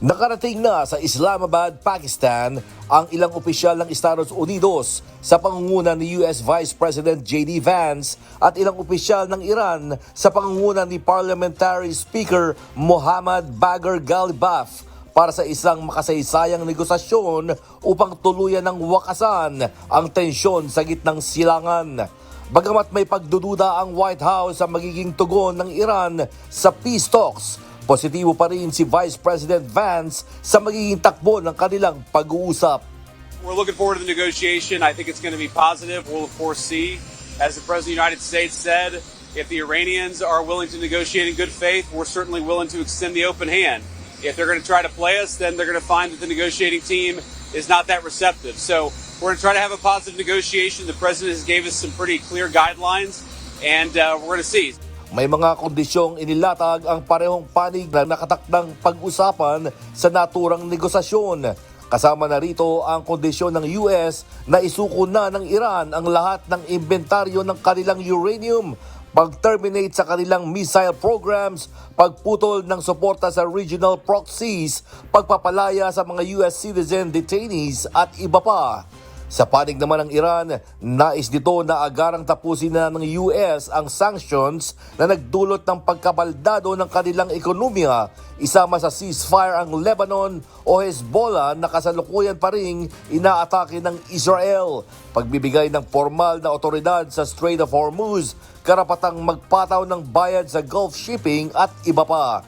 Nakarating na sa Islamabad, Pakistan ang ilang opisyal ng Estados Unidos sa pangunguna ni US Vice President J.D. Vance at ilang opisyal ng Iran sa pangunguna ni Parliamentary Speaker Mohammad Bagher Ghalibaf para sa isang makasaysayang negosasyon upang tuluyan ng wakasan ang tensyon sa gitnang silangan. Bagamat may pagdududa ang White House sa magiging tugon ng Iran sa peace talks, positibo pa rin si Vice President Vance sa magiging takbo ng kanilang pag-uusap. We're looking forward to the negotiation. I think it's going to be positive. We'll of course see, as the President of the United States said, if the Iranians are willing to negotiate in good faith, we're certainly willing to extend the open hand. If they're going to try to play us, then they're going to find that the negotiating team is not that receptive. So we're going to try to have a positive negotiation. The President has gave us some pretty clear guidelines, and we're going to see. May mga kondisyong inilatag ang parehong panig na nakatakdang pag-usapan sa naturang negosasyon. Kasama na rito ang kondisyon ng US na isuko na ng Iran ang lahat ng inventaryo ng kanilang uranium, pag-terminate sa kanilang missile programs, pagputol ng suporta sa regional proxies, pagpapalaya sa mga US citizen detainees at iba pa. Sa panig naman ng Iran, nais dito na agarang tapusin na ng US ang sanctions na nagdulot ng pagkabaldado ng kanilang ekonomiya, isama sa ceasefire ang Lebanon o Hezbollah na kasalukuyan pa ring inaatake ng Israel, pagbibigay ng formal na otoridad sa Strait of Hormuz, karapatang magpataw ng bayad sa Gulf shipping at iba pa.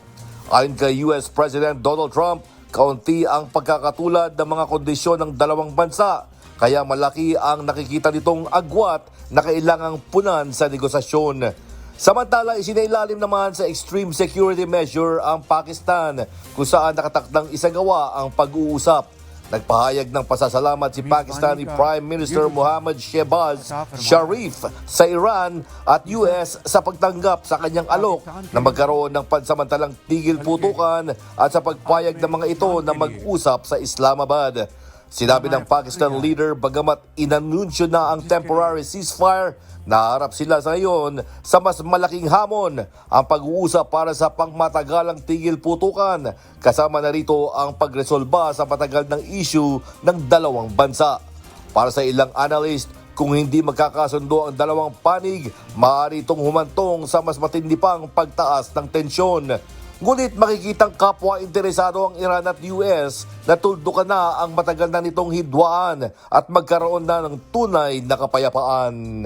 Ayon kay US President Donald Trump, kaunti ang pagkakatulad ng mga kondisyon ng dalawang bansa, kaya malaki ang nakikita nitong agwat na kailangang punan sa negosasyon. Samantala, isinailalim naman sa extreme security measure ang Pakistan kung saan nakatakdang isagawa ang pag-uusap. Nagpahayag ng pasasalamat si Pakistani Prime Minister Mohammad Shehbaz Sharif sa Iran at US sa pagtanggap sa kanyang alok na magkaroon ng pansamantalang tigil putukan at sa pagpayag ng mga ito na mag-usap sa Islamabad. Sinabi ng Pakistan leader bagamat inanunsyo na ang temporary ceasefire, naharap sila sa ngayon sa mas malaking hamon, ang pag-uusap para sa pangmatagalang tigil putukan, kasama na rito ang pagresolba sa matagal ng issue ng dalawang bansa. Para sa ilang analyst, kung hindi magkakasundo ang dalawang panig, maaari itong humantong sa mas matindi pang pagtaas ng tensyon. Ngunit makikitang kapwa interesado ang Iran at US na tuldukan na ang matagal na nitong hidwaan at magkaroon na ng tunay na kapayapaan.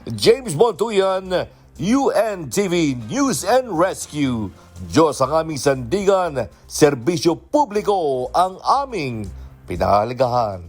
James Bontuyan, UNTV News and Rescue. Diyos ang aming sandigan, serbisyo publiko ang aming pinahalagahan.